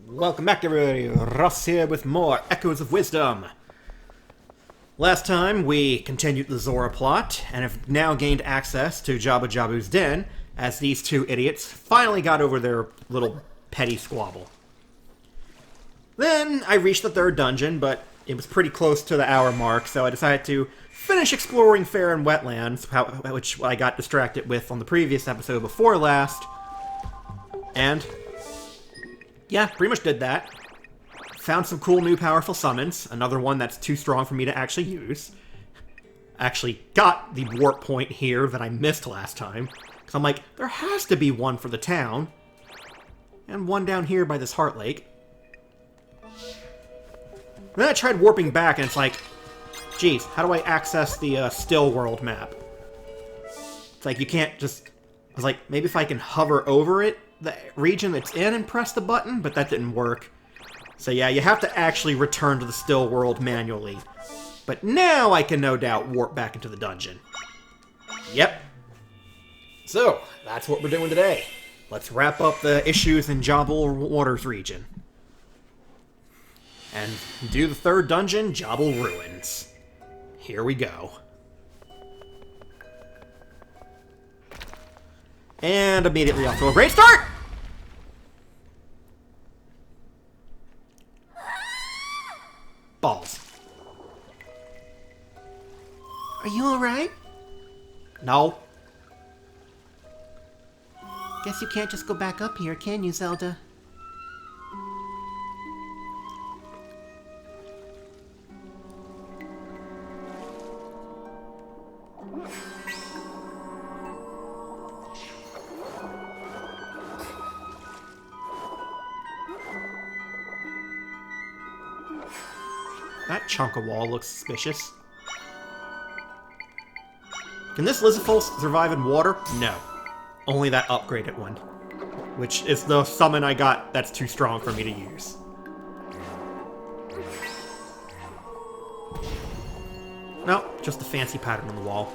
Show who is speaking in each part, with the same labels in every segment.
Speaker 1: Welcome back, everybody. Russ here with more Echoes of Wisdom. Last time, we continued the Zora plot, and have now gained access to Jabu-Jabu's den, as these two idiots finally got over their little petty squabble. Then, I reached the third dungeon, but it was pretty close to the hour mark, so I decided to finish exploring Fair and Wetlands, which I got distracted with on the previous episode before last. And yeah, pretty much did that. Found some cool new powerful summons. Another one that's too strong for me to actually use. Actually got the warp point here that I missed last time. Because I'm like, there has to be one for the town. And one down here by this Heart Lake. Then I tried warping back and it's like, geez, how do I access the still world map? It's like, you can't just... I was like, maybe if I can hover over it, the region it's in, and press the button, but that didn't work. So yeah, you have to actually return to the still world manually. But now I can no doubt warp back into the dungeon. Yep. So, that's what we're doing today. Let's wrap up the issues in Jabu Waters region. And do the third dungeon, Jabu Ruins. Here we go. And immediately off to a great start! Balls. Are you alright? No. Guess you can't just go back up here, can you, Zelda? That chunk of wall looks suspicious. Can this Lizafol survive in water? No. Only that upgraded one. Which is the summon I got that's too strong for me to use. No, just the fancy pattern on the wall.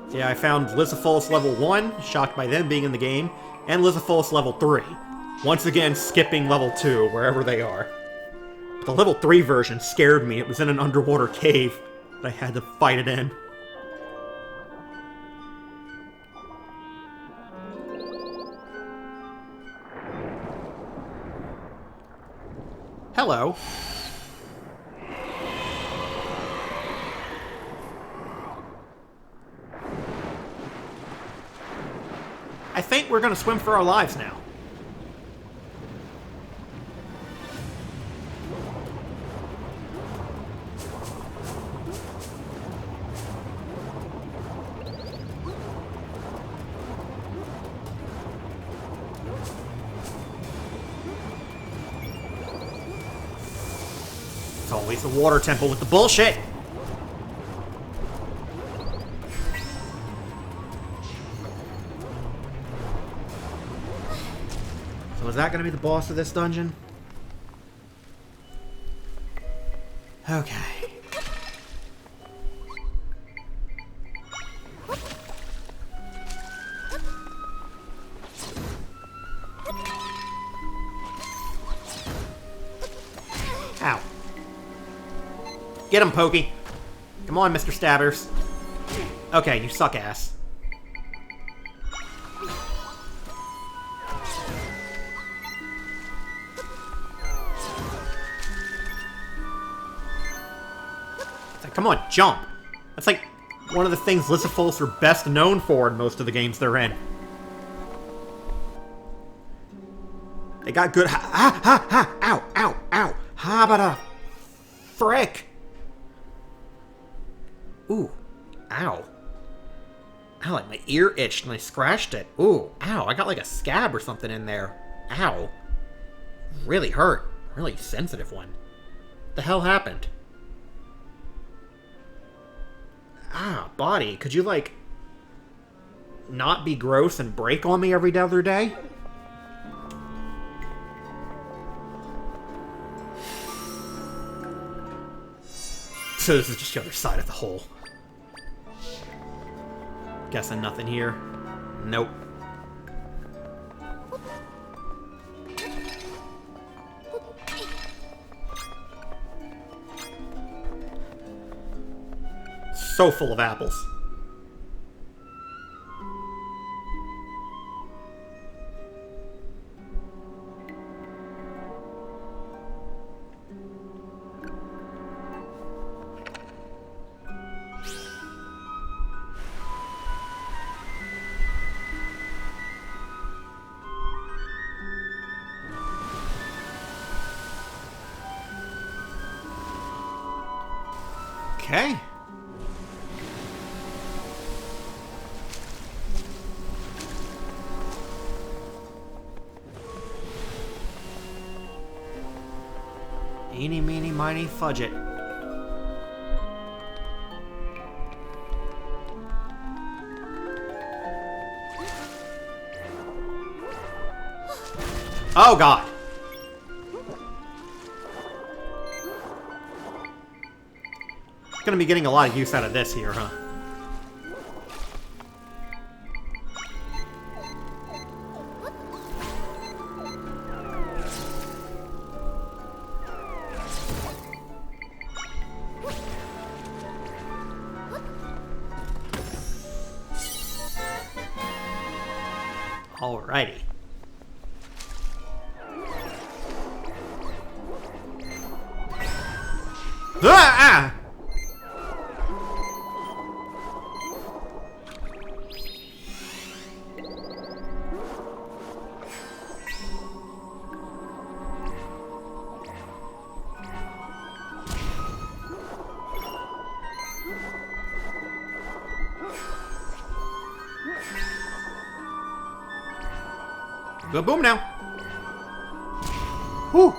Speaker 1: So yeah, I found Lizafol level 1, shocked by them being in the game, and Lizafol level 3. Once again, skipping level 2, wherever they are. The level 3 version scared me. It was in an underwater cave that I had to fight it in. Hello. I think we're gonna swim for our lives now. It's always the water temple with the bullshit! So is that gonna be the boss of this dungeon? Okay. Ow. Get him, Pokey. Come on, Mr. Stabbers. Okay, you suck ass. It's like, come on, jump. That's like one of the things Lizafol are best known for in most of the games they're in. They got good ow, ow, ow. How about a frick? Ooh, ow. Ow, like my ear itched and I scratched it. Ooh, ow, I got like a scab or something in there. Ow. Really hurt. Really sensitive one. The hell happened? Ah, body, could you like not be gross and break on me every other day? So this is just the other side of the hole. Guessing nothing here. Nope. so full of apples. Okay. Eeny, meeny, miny, fudge it. Oh, God. Gonna be getting a lot of use out of this here, huh? Alrighty. Ah! Go boom now. Whew.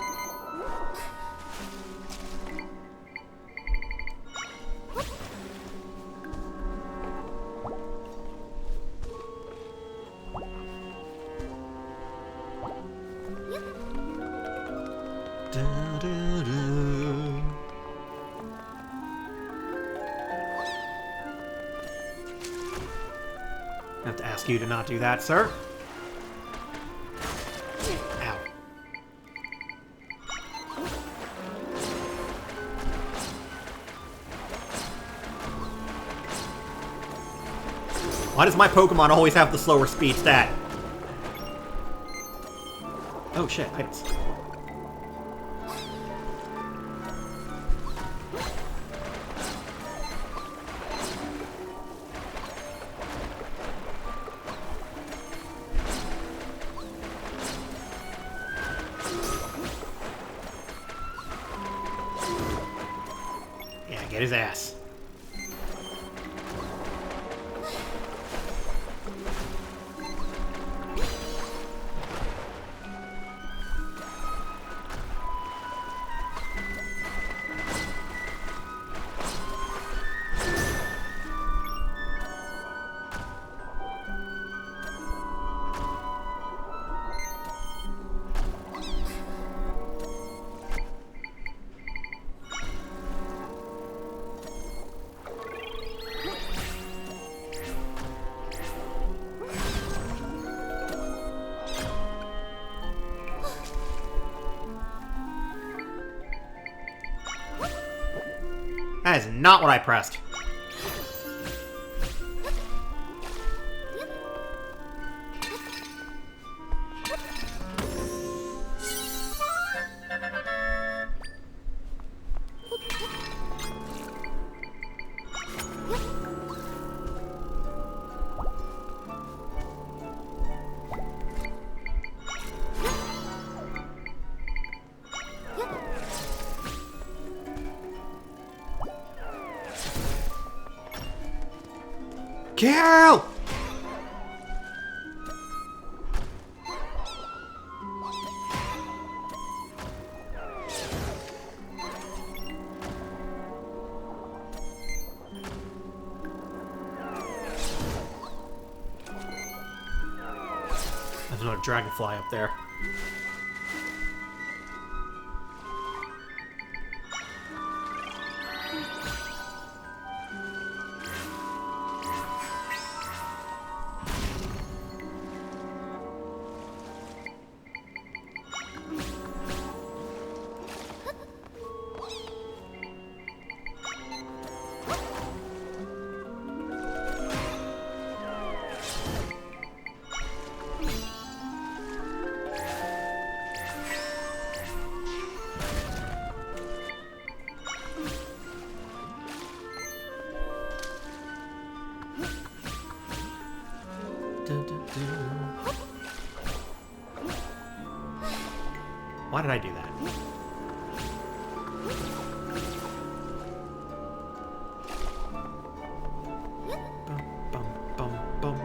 Speaker 1: I have to ask you to not do that, sir. Ow. Why does my Pokemon always have the slower speed stat? Oh shit, items. Yeah, get his ass. That is not what I pressed. Kill! There's another dragonfly up there. Why did I do that? Bum, bum, bum, bum.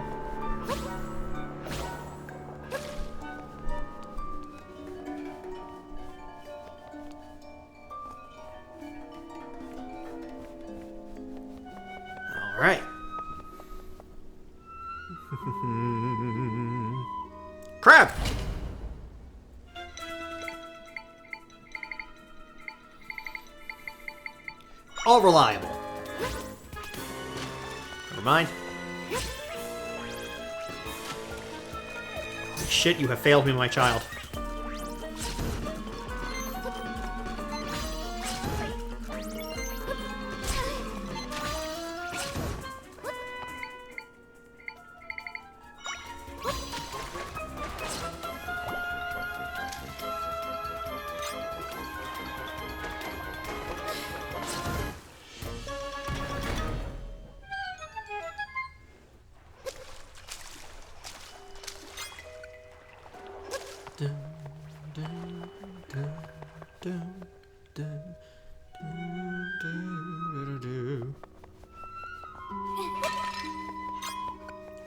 Speaker 1: All right. Crab! All reliable. Never mind. Holy shit, you have failed me, my child.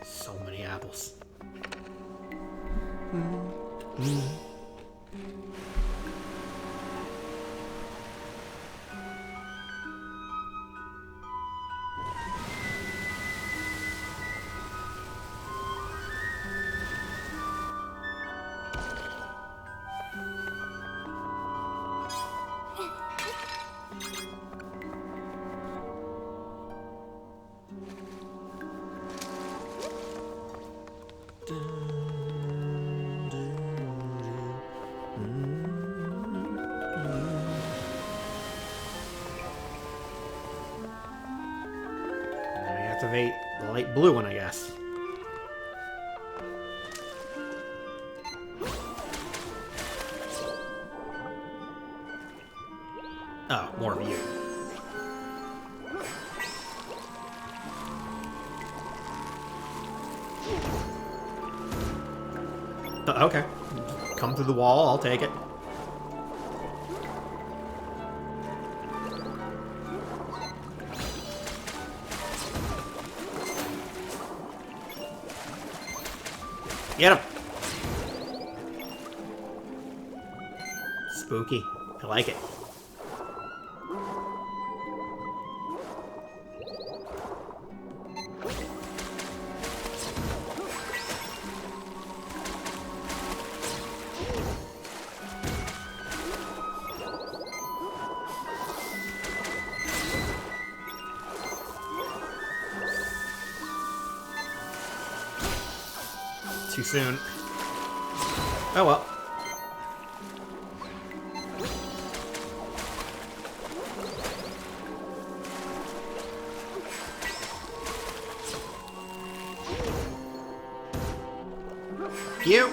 Speaker 1: So many apples. Activate the light blue one, I guess. Oh, more of you. Okay. Come through the wall, I'll take it. Get him! Spooky. I like it. Too soon. Oh well. You.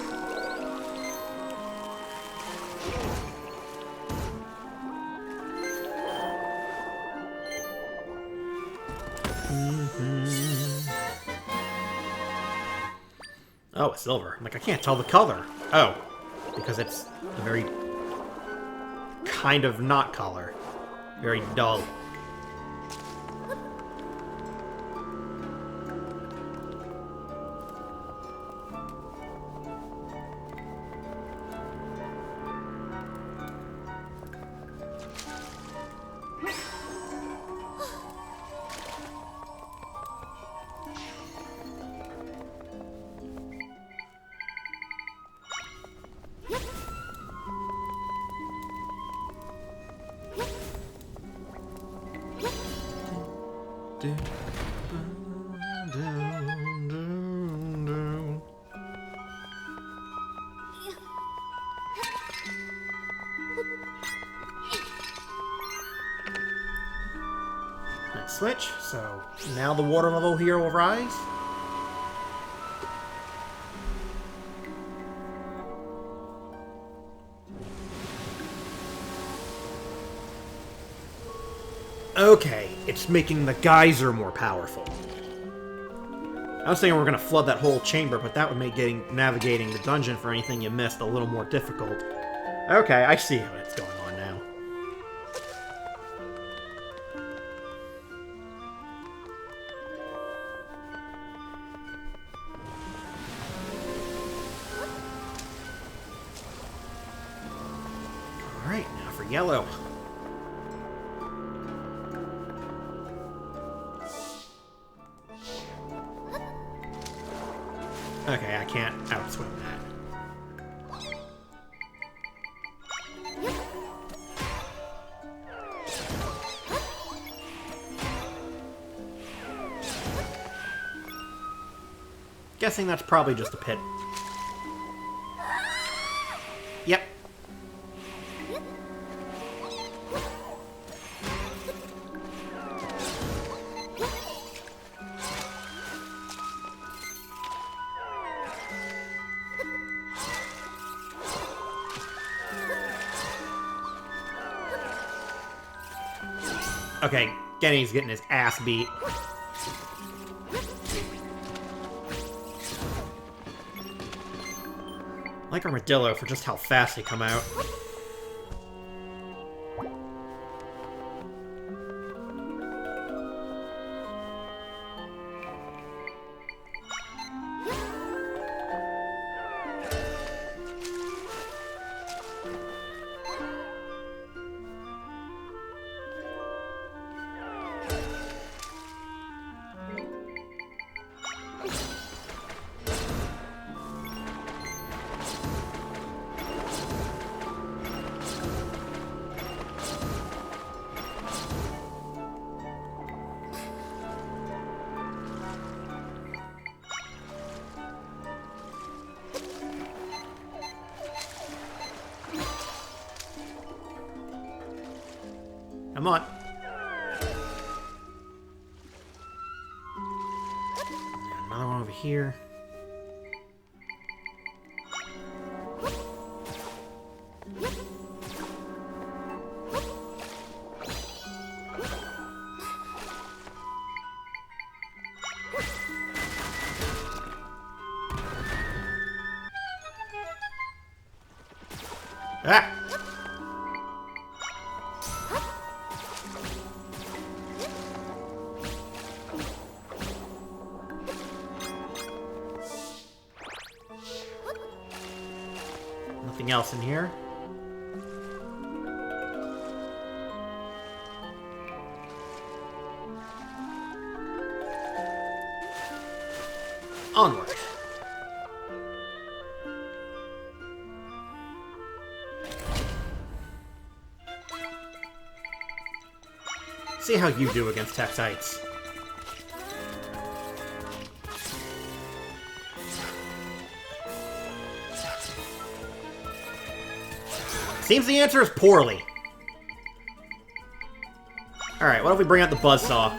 Speaker 1: Oh, it's silver. I'm like, I can't tell the color. Oh, because it's a very kind of not color. Very dull. Next switch, so now the water level here will rise. Okay, it's making the geyser more powerful. I was thinking we were going to flood that whole chamber, but that would make navigating the dungeon for anything you missed a little more difficult. Okay, I see what's going on now. Alright, now for yellow. Okay, I can't outswim that. Guessing that's probably just a pit. Yep. Okay, Genny's getting his ass beat. Like Armadillo for just how fast they come out. Come on. Another one over here. Ah! Nothing else in here. Onward. See how you do against Texites. Seems the answer is poorly. Alright, what if we bring out the Buzzsaw?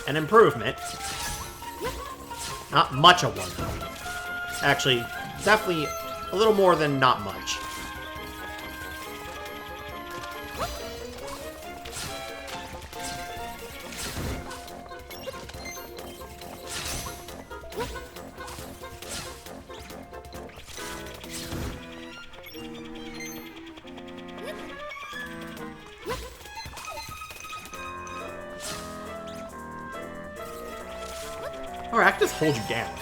Speaker 1: An improvement. Not much of one, though. Actually, definitely a little more than not much. Or I can just hold you down.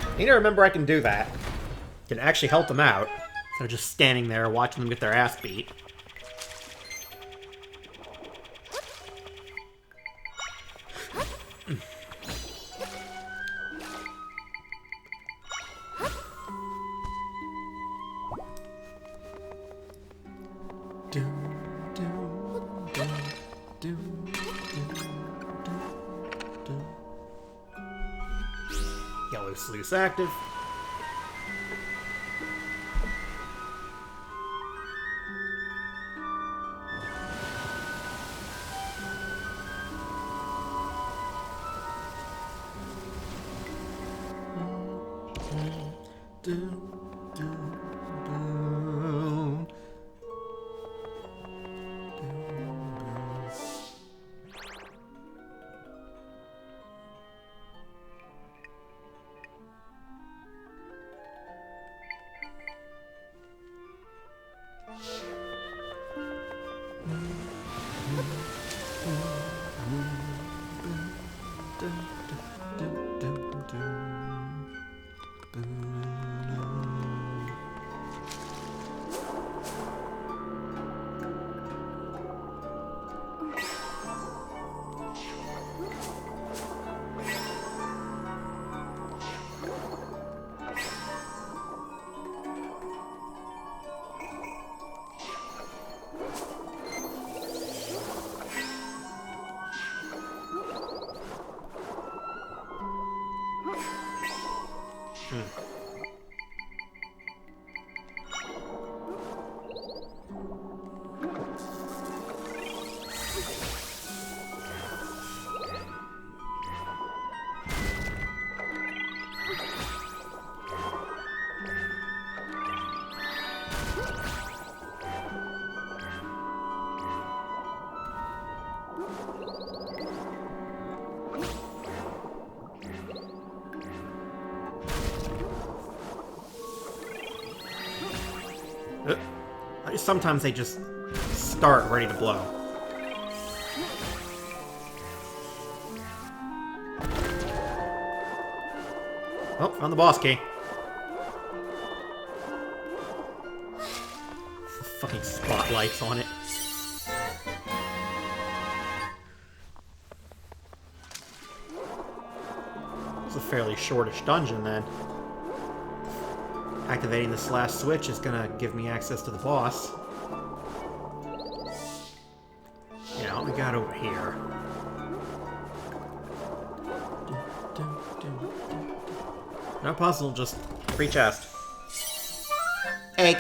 Speaker 1: I need to remember I can do that. Can actually help them out. Instead of just standing there watching them get their ass beat. Yellow sluice active. Sometimes they just start ready to blow. Oh, found the boss key. Fucking spotlights on it. It's a fairly shortish dungeon then. Activating this last switch is gonna give me access to the boss. Yeah, what we got over here? No puzzle, just free chest. Egg!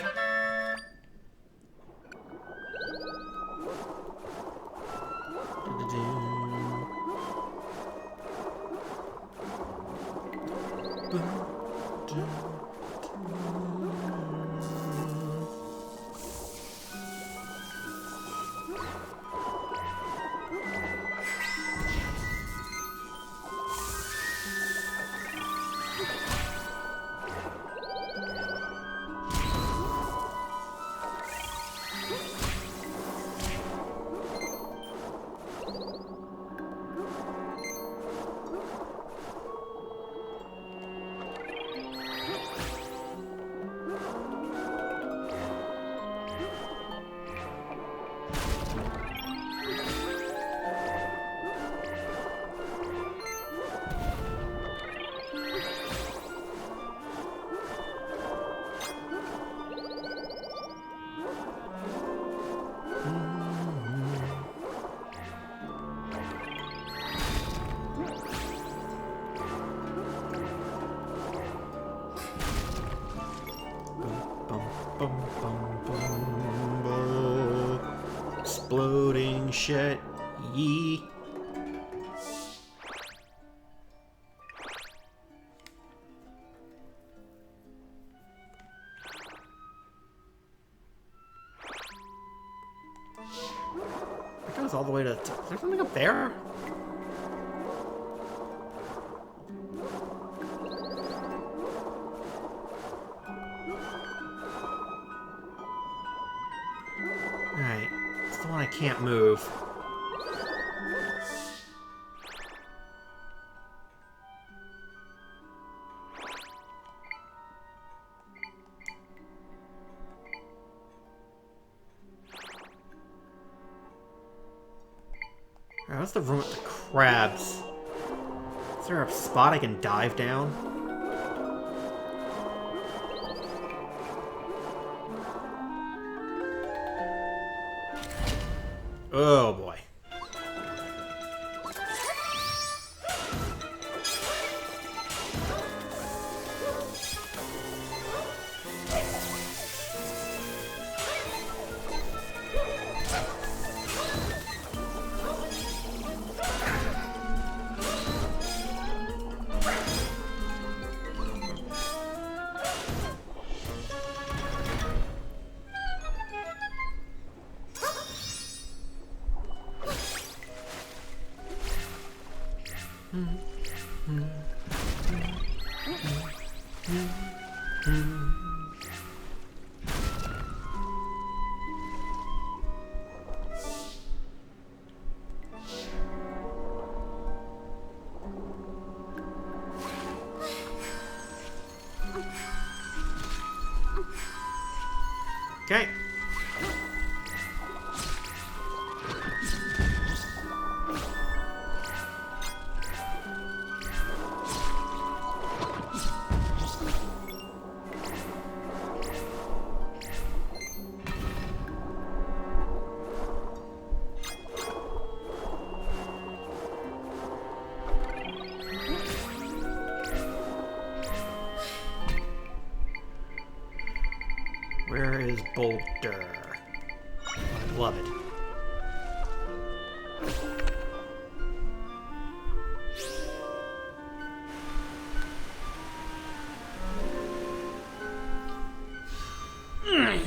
Speaker 1: Exploding shit. Yee. That goes all the way to... Is there something up there? Alright. It's the one I can't move. Alright, what's the room with the crabs? Is there a spot I can dive down? Oh boy. Okay. Where is Boulder? I love it.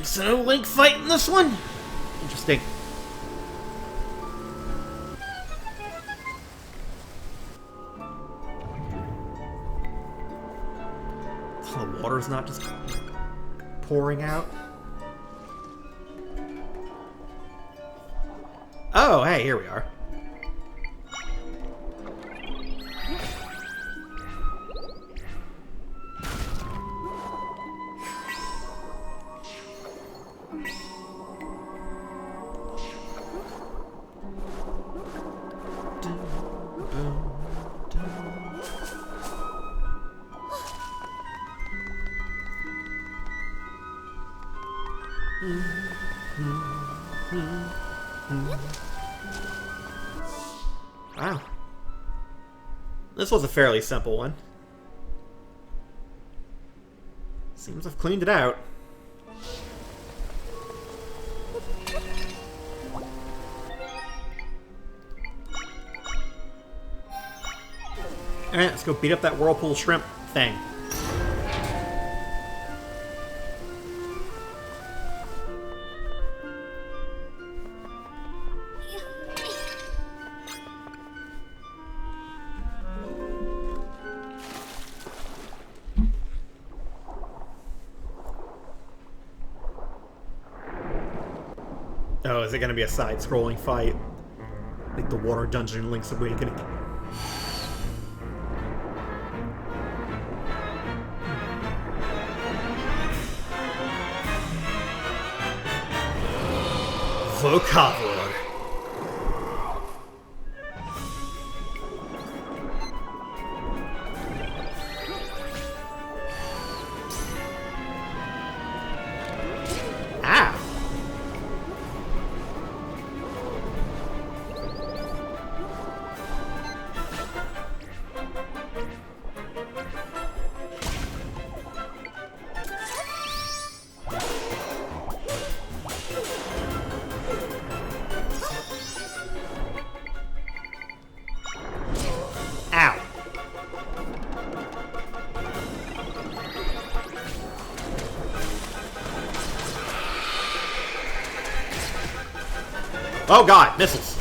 Speaker 1: So Link fighting this one? Interesting. So the water's not just pouring out? Oh, hey, here we are. Wow. This was a fairly simple one. Seems I've cleaned it out. Alright, let's go beat up that whirlpool shrimp thing. Oh, is it going to be a side-scrolling fight? Like the Water Dungeon in Link's Awakening. Vocabulary. Oh god, missiles.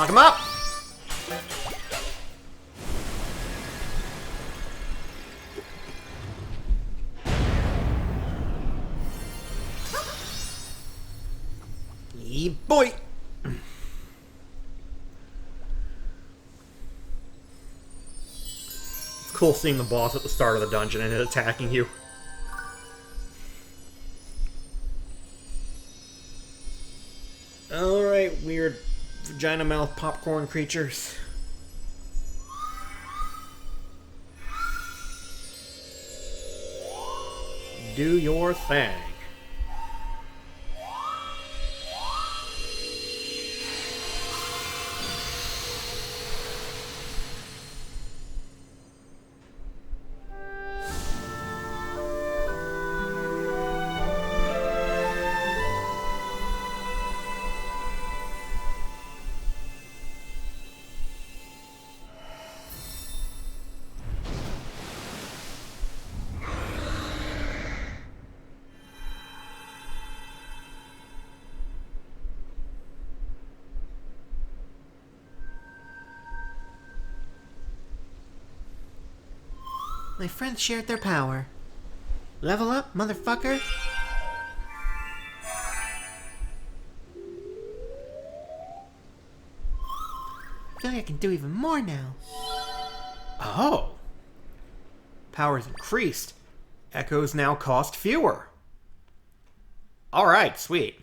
Speaker 1: Fuck him up! Yee boy! It's cool seeing the boss at the start of the dungeon and it attacking you. Alright, weird vagina mouth popcorn creatures. Do your thing. My friends shared their power. Level up, motherfucker! I feel like I can do even more now. Oh! Power's increased. Echoes now cost fewer. Alright, sweet.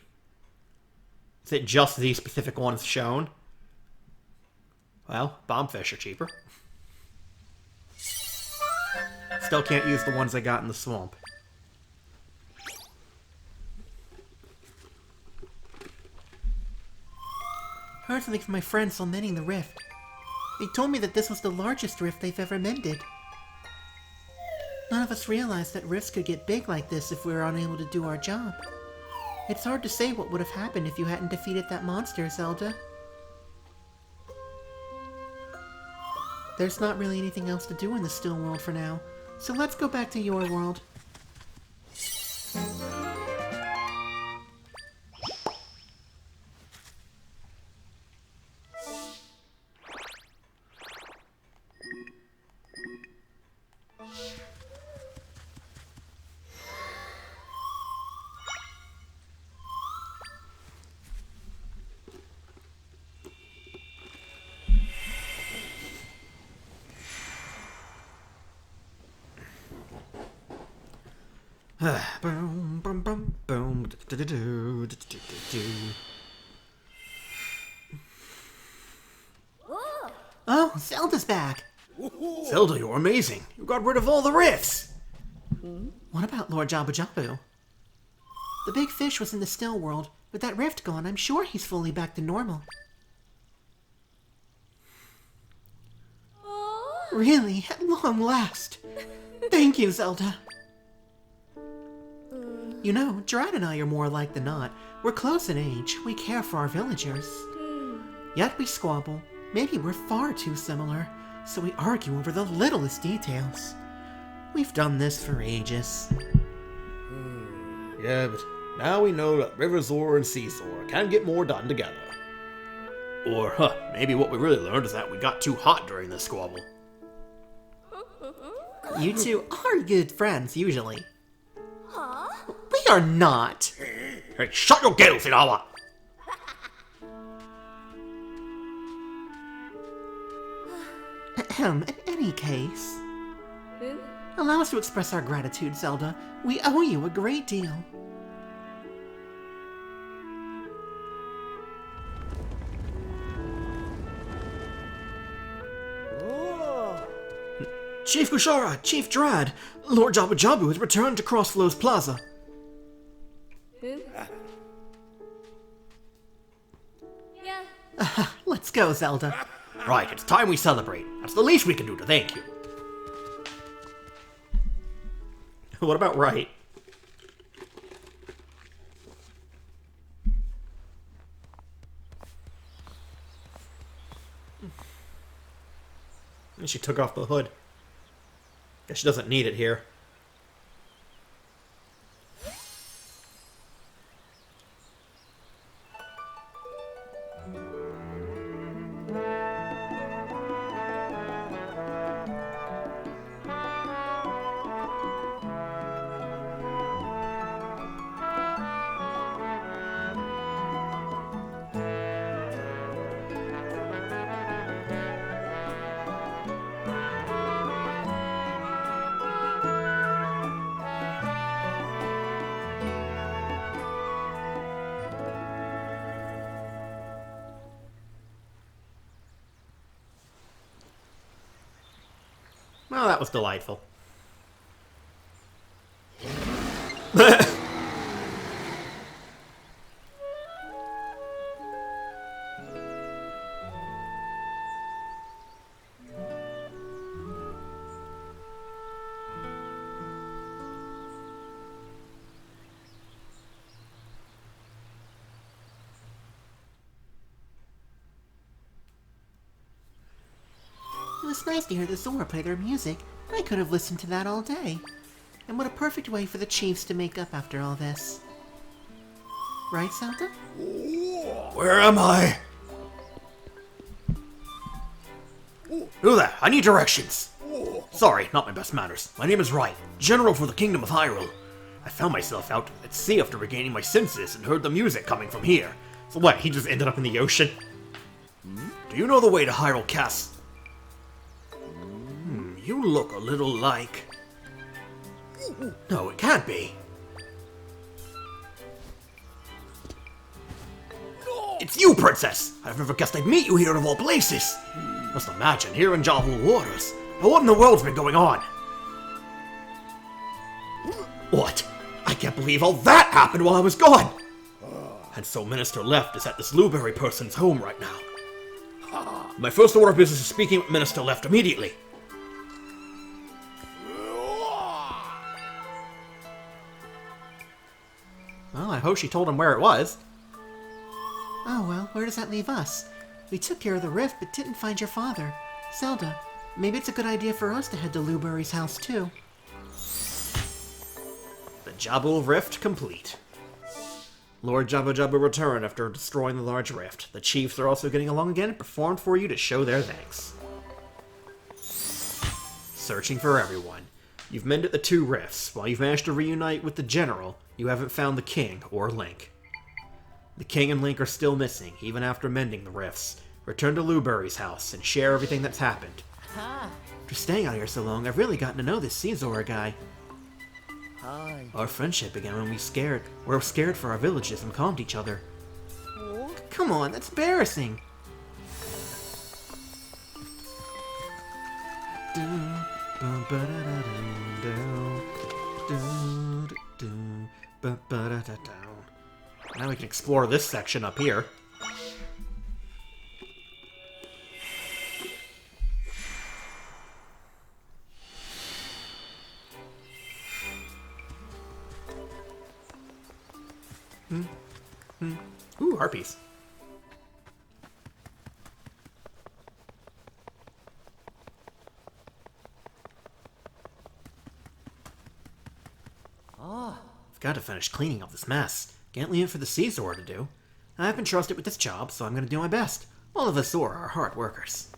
Speaker 1: Is it just these specific ones shown? Well, bombfish are cheaper. Still can't use the ones I got in the swamp. Heard something from my friends while mending the rift. They told me that this was the largest rift they've ever mended. None of us realized that rifts could get big like this if we were unable to do our job. It's hard to say what would have happened if you hadn't defeated that monster, Zelda. There's not really anything else to do in the still world for now, so let's go back to your world. Boom, boom, boom, boom. Oh, Zelda's back. Zelda, you're amazing. You got rid of all the rifts. What about Lord Jabu-Jabu? The big fish was in the still world. With that rift gone, I'm sure he's fully back to normal. Really, at long last. Thank you, Zelda. You know, Drat and I are more alike than not. We're close in age. We care for our villagers. Yet we squabble. Maybe we're far too similar, so we argue over the littlest details. We've done this for ages.
Speaker 2: Yeah, but now we know that Riverzor and Seazor can get more done together. Or, maybe what we really learned is that we got too hot during this squabble.
Speaker 1: You two are good friends, usually. We are not.
Speaker 2: Hey, shut your gills, Inawa!
Speaker 1: In any case, allow us to express our gratitude, Zelda. We owe you a great deal. Chief Kushara, Chief Drad, Lord Jabu-Jabu has returned to Crossflows Plaza. Let's go, Zelda.
Speaker 2: Right, it's time we celebrate. That's the least we can do to thank you.
Speaker 1: What about right? And she took off the hood. Guess she doesn't need it here. Well, that was delightful.
Speaker 3: It was nice to hear the Zora play their music. I could have listened to that all day. And what a perfect way for the Chiefs to make up after all this. Right, Zelda?
Speaker 2: Where am I? Who there? I need directions. Sorry, not my best manners. My name is Wright, General for the Kingdom of Hyrule. I found myself out at sea after regaining my senses and heard the music coming from here.
Speaker 1: So what, he just ended up in the ocean?
Speaker 2: Do you know the way to Hyrule Castle? You look a little like... No, it can't be. It's you, Princess! I've never guessed I'd meet you here of all places! Just imagine, here in Jabu waters. Now what in the world's been going on? What? I can't believe all that happened while I was gone! And so Minister Left is at this Blueberry person's home right now. My first order of business is speaking with Minister Left immediately.
Speaker 1: Well, I hope she told him where it was.
Speaker 3: Oh well, where does that leave us? We took care of the rift, but didn't find your father. Zelda, maybe it's a good idea for us to head to Blueberry's house too.
Speaker 1: The Jabu Rift complete. Lord Jabu-Jabu returned after destroying the large rift. The chiefs are also getting along again and performed for you to show their thanks. Searching for everyone. You've mended the 2 rifts. While you've managed to reunite with the general, you haven't found the king or Link. The king and Link are still missing, even after mending the rifts. Return to Blueberry's house and share everything that's happened. After staying out here so long, I've really gotten to know this Caesar guy. Our friendship began when we were scared for our villages and calmed each other.
Speaker 3: Come on, that's embarrassing.
Speaker 1: Now we can explore this section up here. Ooh, harpies. I've got to finish cleaning up this mess. Can't leave it for the Caesar to do. I've been trusted with this job, so I'm going to do my best. All of us Zora are hard workers.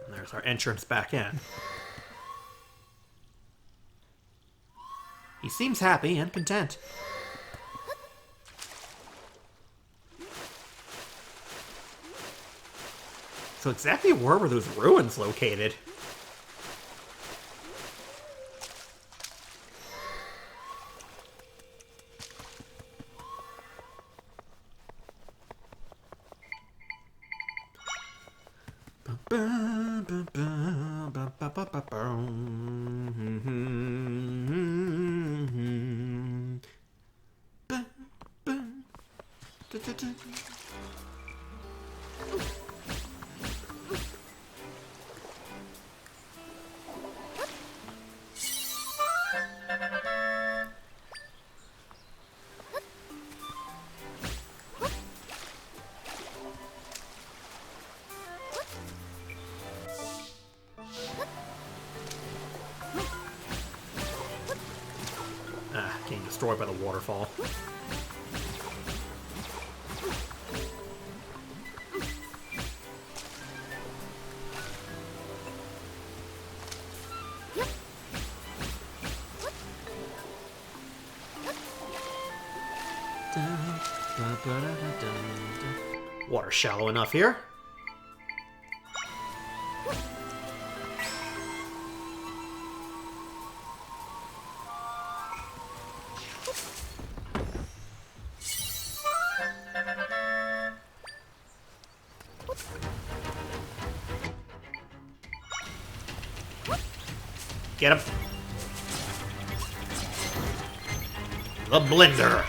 Speaker 1: And there's our entrance back in. He seems happy and content. So exactly where were those ruins located? Getting destroyed by the waterfall. Water shallow enough here. Get him. The blender.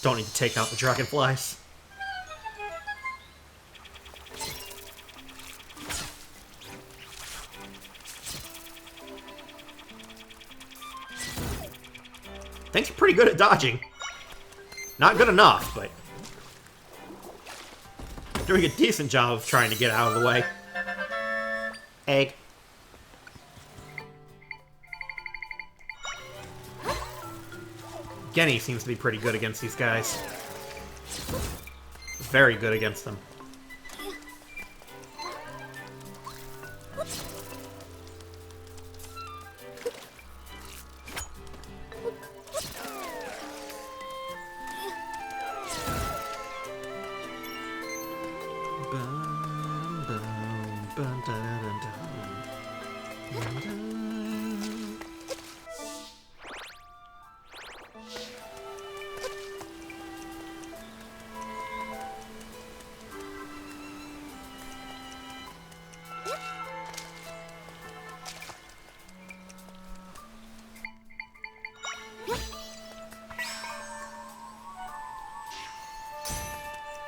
Speaker 1: Don't need to take out the dragonflies. Things are pretty good at dodging. Not good enough, but doing a decent job of trying to get out of the way. Egg. Genny seems to be pretty good against these guys. Very good against them.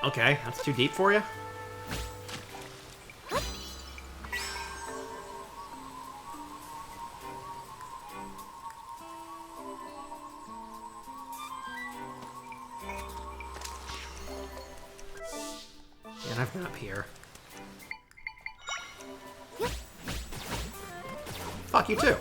Speaker 1: Okay, that's too deep for you? Yeah, I've been up here. Fuck you too.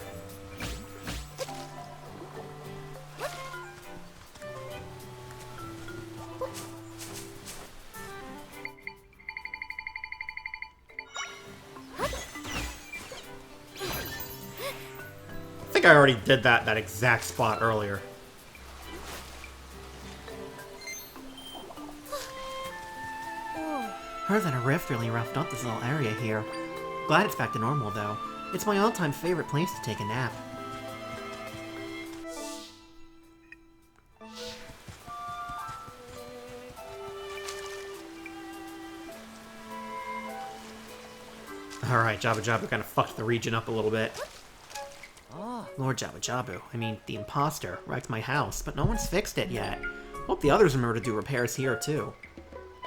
Speaker 1: I think I already did that exact spot earlier.
Speaker 3: Heard that a rift really roughed up this little area here. Glad it's back to normal, though. It's my all-time favorite place to take a nap.
Speaker 1: Alright, Jabu-Jabu kind of fucked the region up a little bit.
Speaker 3: Lord Jabu-Jabu, I mean, the imposter, wrecked my house, but no one's fixed it yet. Hope the others remember to do repairs here, too.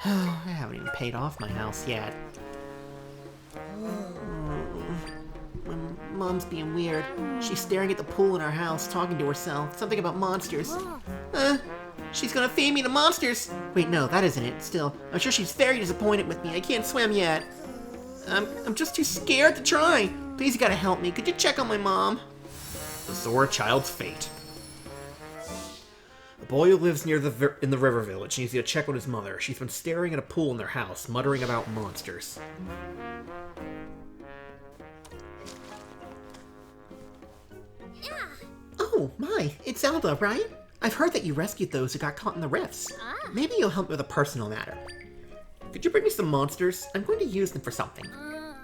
Speaker 3: I haven't even paid off my house yet. Mom's being weird. She's staring at the pool in our house, talking to herself. Something about monsters. She's gonna feed me to monsters! Wait, no, that isn't it. Still, I'm sure she's very disappointed with me. I can't swim yet. I'm just too scared to try. Please, you gotta help me. Could you check on my mom?
Speaker 1: The Zora child's fate. A boy who lives near in the river village needs you to check on his mother. She's been staring at a pool in their house, muttering about monsters.
Speaker 3: Oh, my. It's Zelda, right? I've heard that you rescued those who got caught in the rifts. Maybe you'll help me with a personal matter.
Speaker 1: Could you bring me some monsters?
Speaker 3: I'm going to use them for something.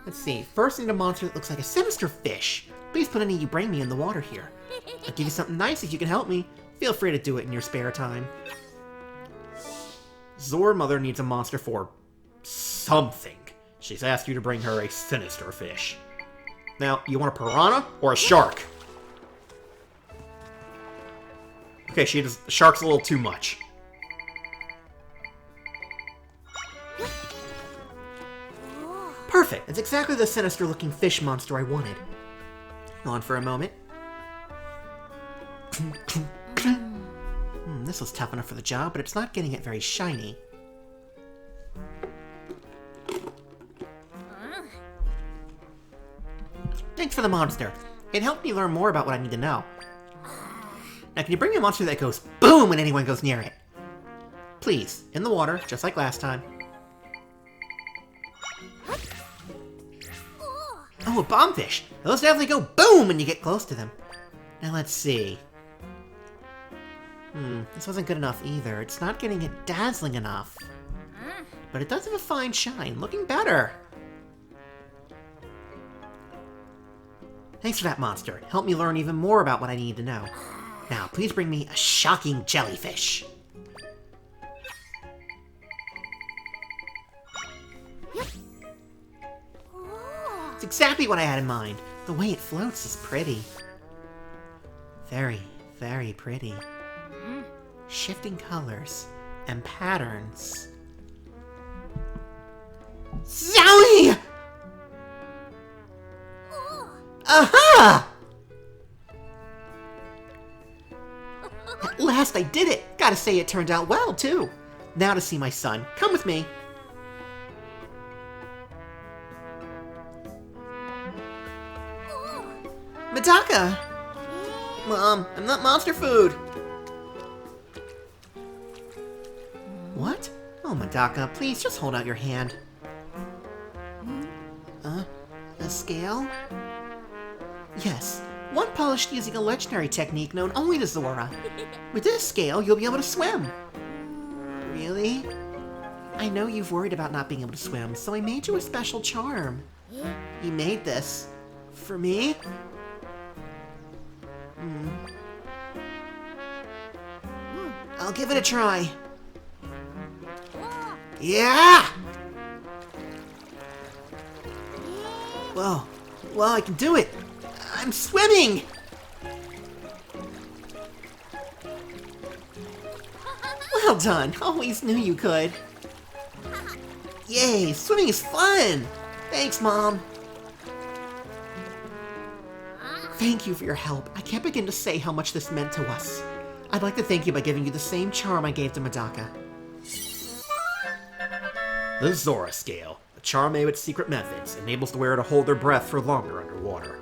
Speaker 3: Let's see. First, I need a monster that looks like a sinister fish. Please put any you bring me in the water here. I'll give you something nice if you can help me. Feel free to do it in your spare time.
Speaker 1: Zora mother needs a monster for something. She's asked you to bring her a sinister fish. Now, you want a piranha or a shark? Okay, the shark's a little too much.
Speaker 3: Perfect. It's exactly the sinister-looking fish monster I wanted. Hang on for a moment. This was tough enough for the job, but it's not getting it very shiny. Thanks for the monster. It helped me learn more about what I need to know. Now, can you bring me a monster that goes boom when anyone goes near it? Please, in the water, just like last time. Oh, a bombfish! Those definitely go boom when you get close to them. Now let's see. This wasn't good enough either. It's not getting it dazzling enough. But it does have a fine shine. Looking better. Thanks for that, monster. It helped me learn even more about what I need to know. Now, please bring me a shocking jellyfish. It's exactly what I had in mind. The way it floats is pretty. Very, very pretty. Shifting colors and patterns. Zowie! Aha! At last I did it! Gotta say it turned out well, too. Now to see my son. Come with me. Medaka! Mom, I'm not monster food! What? Oh, Medaka, please just hold out your hand. A scale? Yes, one polished using a legendary technique known only to Zora. With this scale, you'll be able to swim. Really? I know you've worried about not being able to swim, so I made you a special charm. You made this. For me? I'll give it a try. Yeah! Whoa. Well, I can do it. I'm swimming! Well done. Always knew you could. Yay, swimming is fun! Thanks, Mom. Thank you for your help. I can't begin to say how much this meant to us. I'd like to thank you by giving you the same charm I gave to Medaka.
Speaker 2: The Zora Scale. A charm made with secret methods enables the wearer to hold their breath for longer underwater.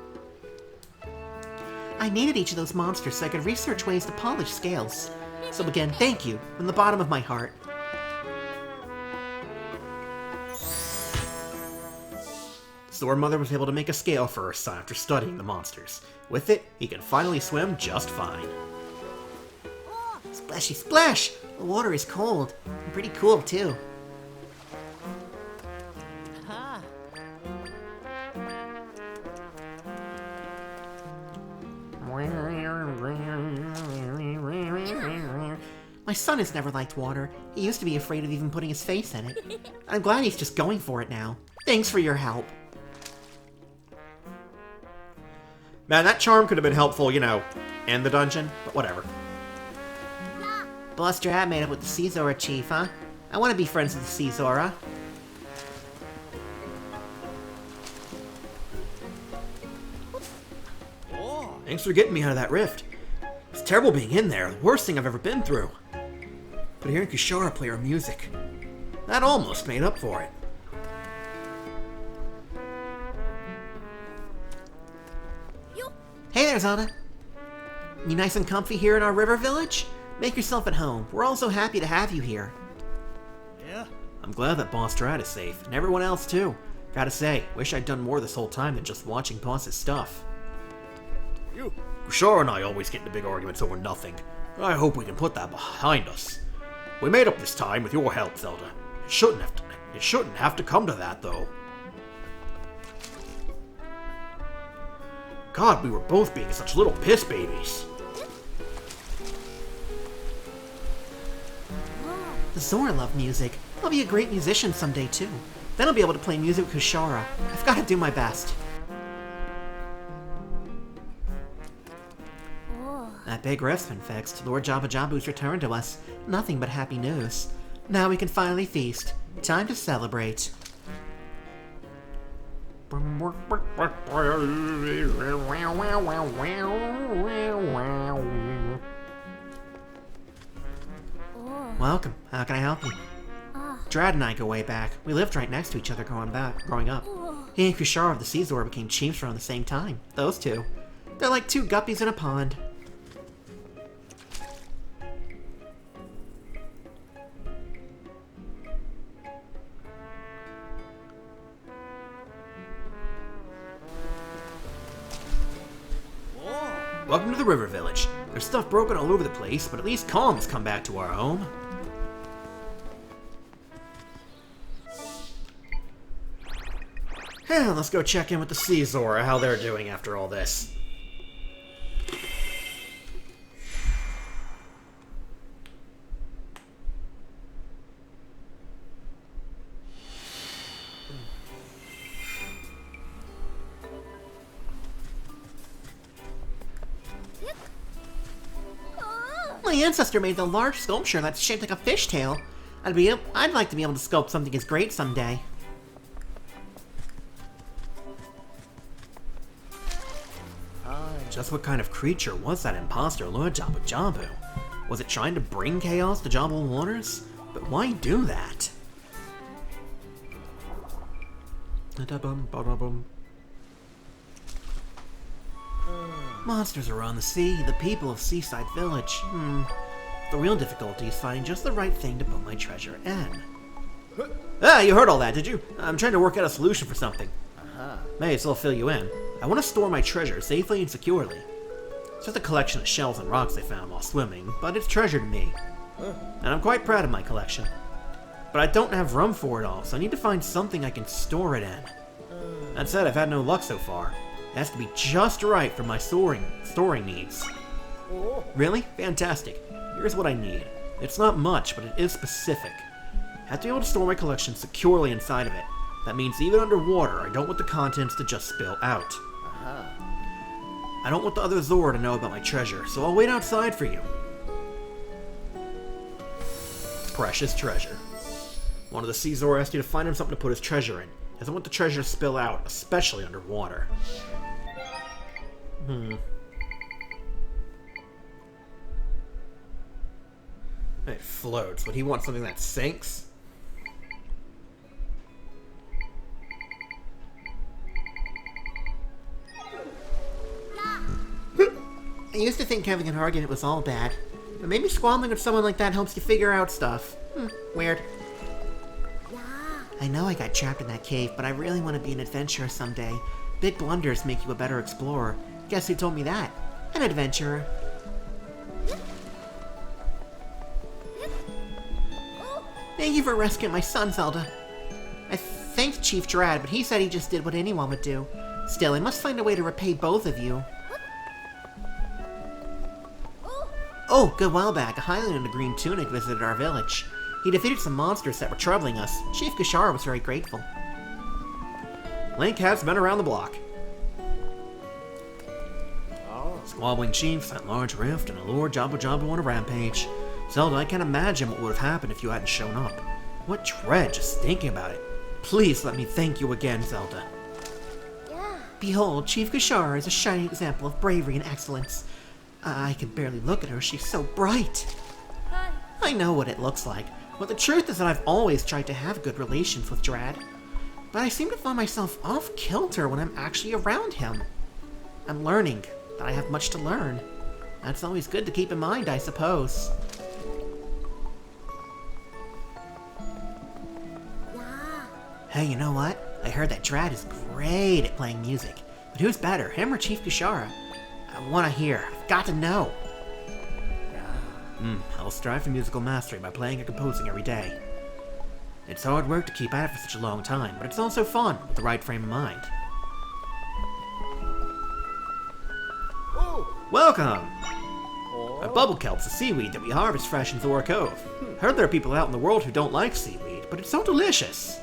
Speaker 3: I needed each of those monsters so I could research ways to polish scales. So again, thank you from the bottom of my heart.
Speaker 2: Zora Mother was able to make a scale for her son after studying the monsters. With it, he can finally swim just fine.
Speaker 3: Splashy splash! The water is cold. And pretty cool, too. My son has never liked water. He used to be afraid of even putting his face in it. I'm glad he's just going for it now. Thanks for your help.
Speaker 1: Man, that charm could have been helpful, you know, in the dungeon, but whatever.
Speaker 3: Boss Drab made up with the Sea Zora chief, huh? I want to be friends with the Sea Zora.
Speaker 2: Thanks for getting me out of that rift. It's terrible being in there, the worst thing I've ever been through. But hearing Kushara play her music, that almost made up for it.
Speaker 3: Hey there, Zana. You nice and comfy here in our river village? Make yourself at home. We're all so happy to have you here.
Speaker 2: Yeah. I'm glad that Boss Drat is safe, and everyone else too. Gotta say, wish I'd done more this whole time than just watching Boss's stuff. Kushara and I always get into big arguments over nothing. I hope we can put that behind us. We made up this time with your help, Zelda. It shouldn't have to come to that, though. God, we were both being such little piss babies.
Speaker 3: The Zora love music. I'll be a great musician someday, too. Then I'll be able to play music with Kushara. I've got to do my best. That big rift's been fixed. Lord Jabu-Jabu's returned to us. Nothing but happy news. Now we can finally feast. Time to celebrate. Welcome. How can I help you? Drad and I go way back. We lived right next to each other growing up. He and Kushara of the Sea Zora became chiefs around the same time. Those two. They're like two guppies in a pond.
Speaker 2: Welcome to the River Village. There's stuff broken all over the place, but at least calm's come back to our home.
Speaker 1: Yeah, let's go check in with the Sea Zora, how they're doing after all this.
Speaker 3: ancestor made the large sculpture that's shaped like a fishtail. I'd like to be able to sculpt something as great someday.
Speaker 1: Just what kind of creature was that imposter Lord Jabu-Jabu? Was it trying to bring chaos to Jabu waters? But why do that?
Speaker 3: Monsters are on the sea, the people of Seaside Village.
Speaker 1: The real difficulty is finding just the right thing to put my treasure in. Ah, you heard all that, did you? I'm trying to work out a solution for something. May as well fill you in. I want to store my treasure safely and securely. It's just a collection of shells and rocks I found while swimming, but it's treasure to me. And I'm quite proud of my collection. But I don't have room for it all, so I need to find something I can store it in. That said, I've had no luck so far. It has to be just right for my storing needs. Really? Fantastic. Here's what I need. It's not much, but it is specific. I have to be able to store my collection securely inside of it. That means even underwater, I don't want the contents to just spill out. I don't want the other Zora to know about my treasure, so I'll wait outside for you. Precious treasure. One of the Sea Zora asked you to find him something to put his treasure in. He doesn't want the treasure to spill out, especially underwater. It floats. Would he want something that sinks?
Speaker 3: I used to think having an argument was all bad, but maybe squabbling with someone like that helps you figure out stuff. Weird. I know I got trapped in that cave, but I really want to be an adventurer someday. Big blunders make you a better explorer. Guess who told me that? An adventurer. Thank you for rescuing my son, Zelda. I thanked Chief Drad, but he said he just did what anyone would do. Still, I must find a way to repay both of you. Oh, good while back, a Highlander in a green tunic visited our village. He defeated some monsters that were troubling us. Chief Gashara was very grateful.
Speaker 1: Link has been around the block. Squabbling chiefs, that large rift, and a Lord Jabu-Jabu on a rampage. Zelda, I can't imagine what would have happened if you hadn't shown up. What dread just thinking about it. Please let me thank you again, Zelda.
Speaker 3: Behold, Chief Gashara is a shining example of bravery and excellence. I can barely look at her, she's so bright. I know what it looks like, but the truth is that I've always tried to have good relations with Drad. But I seem to find myself off-kilter when I'm actually around him. I'm learning that I have much to learn. That's always good to keep in mind, I suppose. Hey, you know what? I heard that Drad is great at playing music. But who's better, him or Chief Gashara? I want to hear. I've got to know.
Speaker 1: I'll strive for musical mastery by playing and composing every day. It's hard work to keep at it for such a long time, but it's also fun with the right frame of mind. Welcome! A bubble kelp's a seaweed that we harvest fresh in Zora Cove. Heard there are people out in the world who don't like seaweed, but it's so delicious.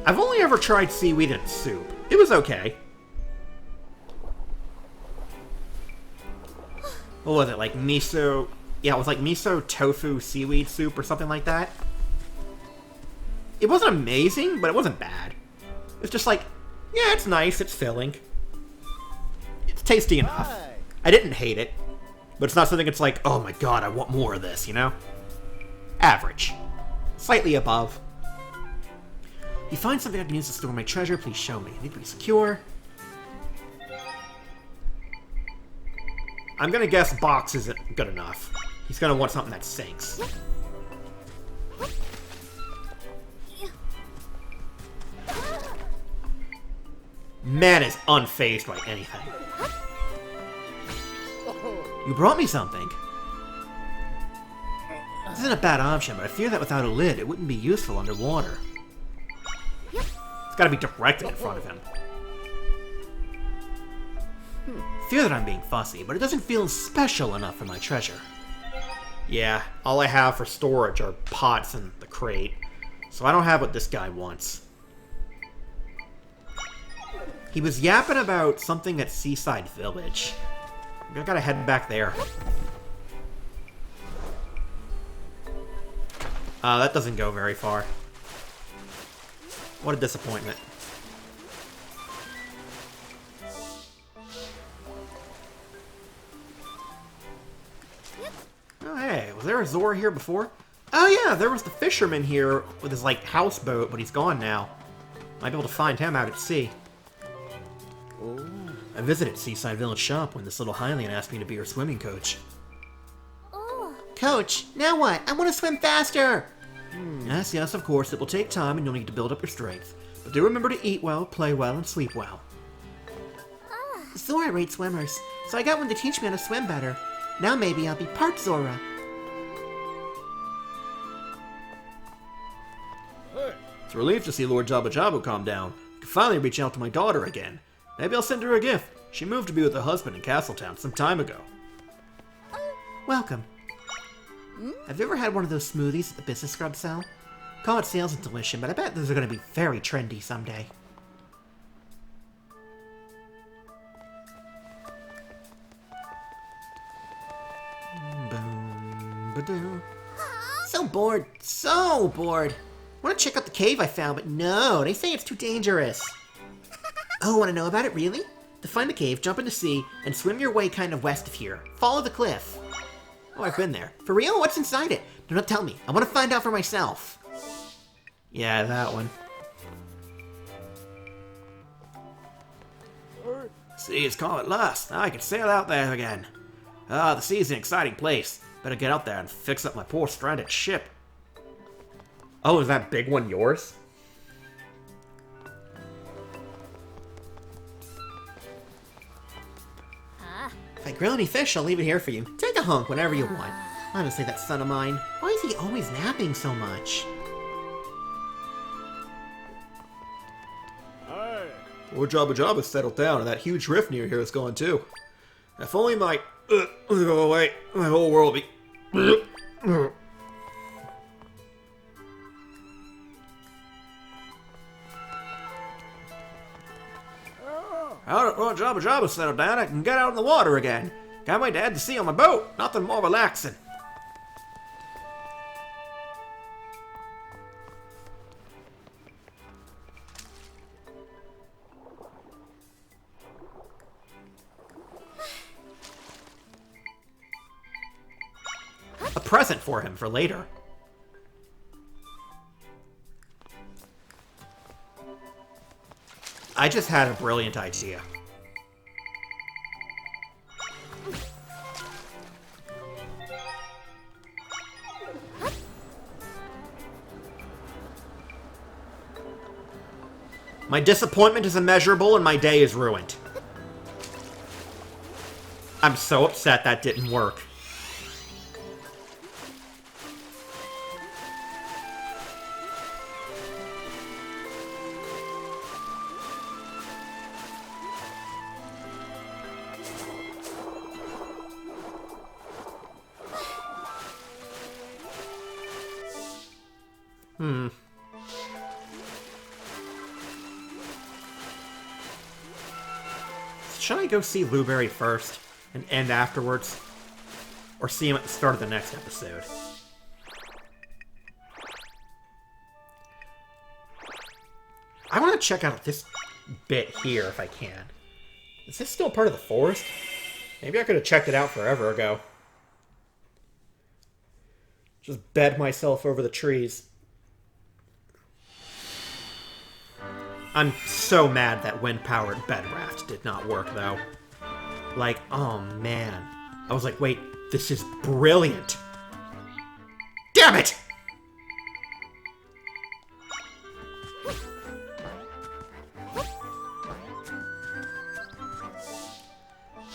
Speaker 1: I've only ever tried seaweed in soup. It was okay. What was it, like miso? Yeah, it was like miso tofu seaweed soup or something like that. It wasn't amazing, but it wasn't bad. It's just like, yeah, it's nice, it's filling. It's tasty enough. I didn't hate it, but it's not something it's like, oh my god, I want more of this, you know? Average. Slightly above. If you find something I can use to store my treasure, please show me. I need to be secure. I'm gonna guess box isn't good enough. He's gonna want something that sinks. Man is unfazed by anything. You brought me something. This isn't a bad option, but I fear that without a lid, it wouldn't be useful underwater. It's gotta be directly in front of him. I fear that I'm being fussy, but it doesn't feel special enough for my treasure. Yeah, all I have for storage are pots and the crate, so I don't have what this guy wants. He was yapping about something at Seaside Village. I gotta head back there. That doesn't go very far. What a disappointment. Oh, hey, was there a Zora here before? Oh yeah, there was the fisherman here with his, like, houseboat, but he's gone now. Might be able to find him out at sea. Oh. I visited Seaside Village Shop when this little Hylian asked me to be her swimming coach.
Speaker 3: Coach, now what? I want to swim faster!
Speaker 1: Yes, yes, of course, it will take time and you'll need to build up your strength. But do remember to eat well, play well, and sleep well.
Speaker 3: Zora rates swimmers, so I got one to teach me how to swim better. Now maybe I'll be part Zora.
Speaker 1: It's a relief to see Lord Jabu-Jabu calm down. I can finally reach out to my daughter again. Maybe I'll send her a gift. She moved to be with her husband in Castletown some time ago.
Speaker 3: Welcome. Have you ever had one of those smoothies at the business scrub sale? Call it sales intuition, but I bet those are going to be very trendy someday. So bored. So bored. I want to check out the cave I found, but no, they say it's too dangerous. Oh, want to know about it, really? To find the cave, jump in the sea, and swim your way kind of west of here. Follow the cliff. Oh, I've been there. For real? What's inside it? Do not tell me. I want to find out for myself.
Speaker 1: Yeah, that one. See, it's called TLoZ. Now I can sail out there again. Ah, the sea's an exciting place. Better get out there and fix up my poor stranded ship. Oh, is that big one yours?
Speaker 3: If I grill any fish, I'll leave it here for you. Take a hunk whenever you want. Honestly, that son of mine, why is he always napping so much?
Speaker 1: Lord Jabu-Jabu settled down, and that huge rift near here is gone too. If only my go away, my whole world be. Now that Lord Jabu-Jabu settled down, I can get out in the water again. Got my dad to sea on my boat. Nothing more relaxing. A present for him for later. I just had a brilliant idea. My disappointment is immeasurable and my day is ruined. I'm so upset that didn't work. Should I go see Blueberry first and end afterwards? Or see him at the start of the next episode? I want to check out this bit here if I can. Is this still part of the forest? Maybe I could have checked it out forever ago. Just bed myself over the trees. I'm so mad that wind-powered bed raft did not work, though. Like, oh man. I was like, wait, this is brilliant. Damn it!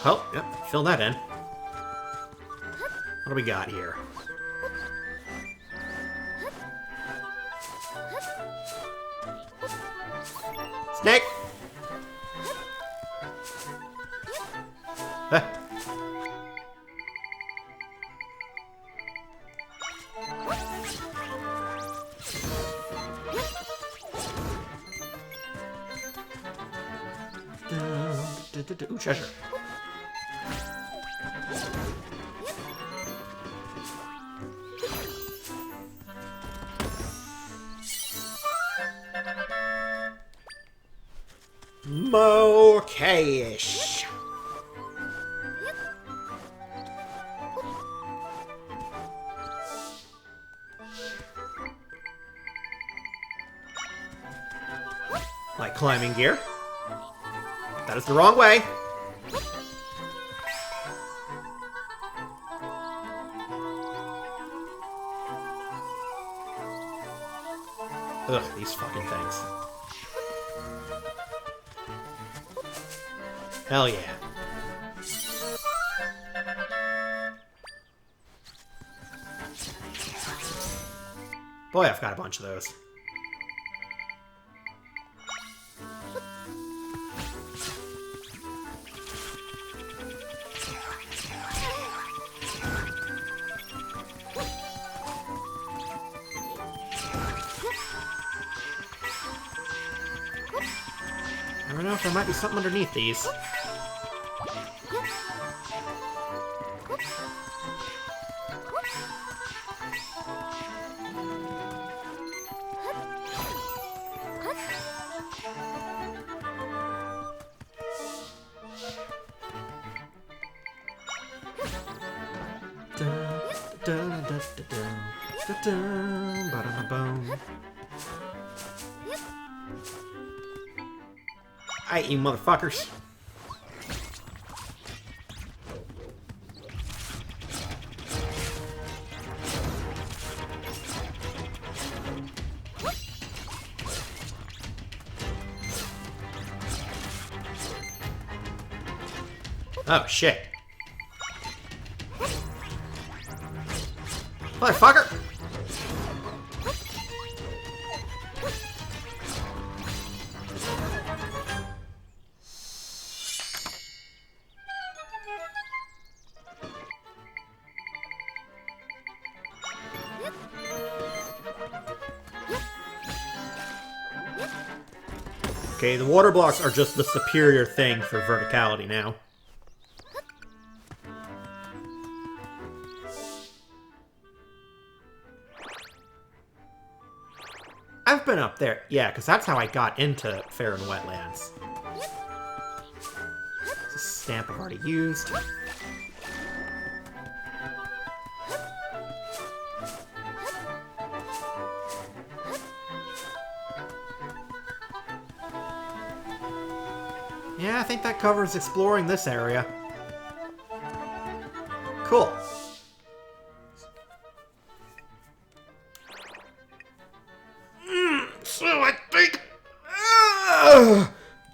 Speaker 1: Oh, yep, fill that in. What do we got here? Snake! Huh. Ooh, treasure. Okay-ish. Like climbing gear. That is the wrong way. Ugh, these fucking things. Hell yeah. Boy, I've got a bunch of those. I don't know if there might be something underneath these. Aight, you motherfuckers. Oh, shit. Motherfucker! Okay, the water blocks are just the superior thing for verticality now. I've been up there. Yeah, because that's how I got into Fair and Wetlands. This stamp I've already used. Yeah, I think that covers exploring this area. Cool. So I think...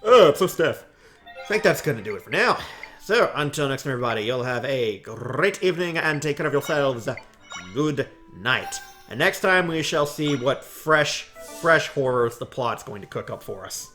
Speaker 1: I'm so stiff. I think that's gonna do it for now. So, until next time, everybody, you'll have a great evening and take care of yourselves. Good night. And next time we shall see what fresh horrors the plot's going to cook up for us.